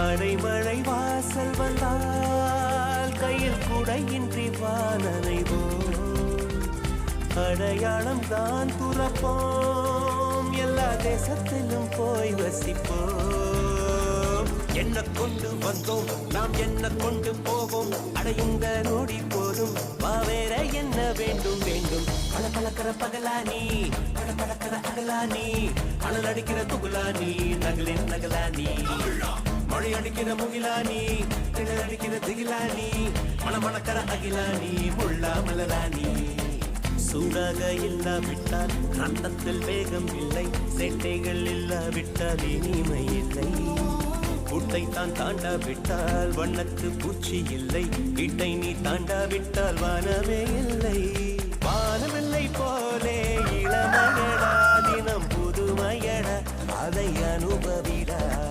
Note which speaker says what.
Speaker 1: அடைமழை வாசல் வந்தால் கையில் குடையின்றி வானனைவோம். அடையாளம் தான் துறப்போம், எல்லா தேசத்திலும் போய் வசிப்போம். என்ன கொண்டு வந்தோம் நாம் என்ன கொண்டு போவோம், அடையுங்க நோடி போதும் வேற என்ன வேண்டும் வேண்டும். பல பழக்கிற பகலானி பட பழக்கிற அகலானி, அனல் அடிக்கிற துகுலானி நகலின் நகலானி, மழை அடிக்கிற முகிலானி திணல் அடிக்கிற திகிலானி, மணமணக்கிற அகிலானி முள்ளா மலராணி. சூடாக இல்லாவிட்டால் அந்தத்தில் வேகம் இல்லை, சேட்டைகள் இல்லாவிட்டால் இனிமை இல்லை. கூட்டைத்தான் தாண்டாவிட்டால் வண்ணத்து பூச்சி இல்லை, வீட்டை நீ தாண்டாவிட்டால் வானமே இல்லை. வானமில்லை போலே இளமையடா, தினம் புதுமையடா, அதை அனுபவிடா.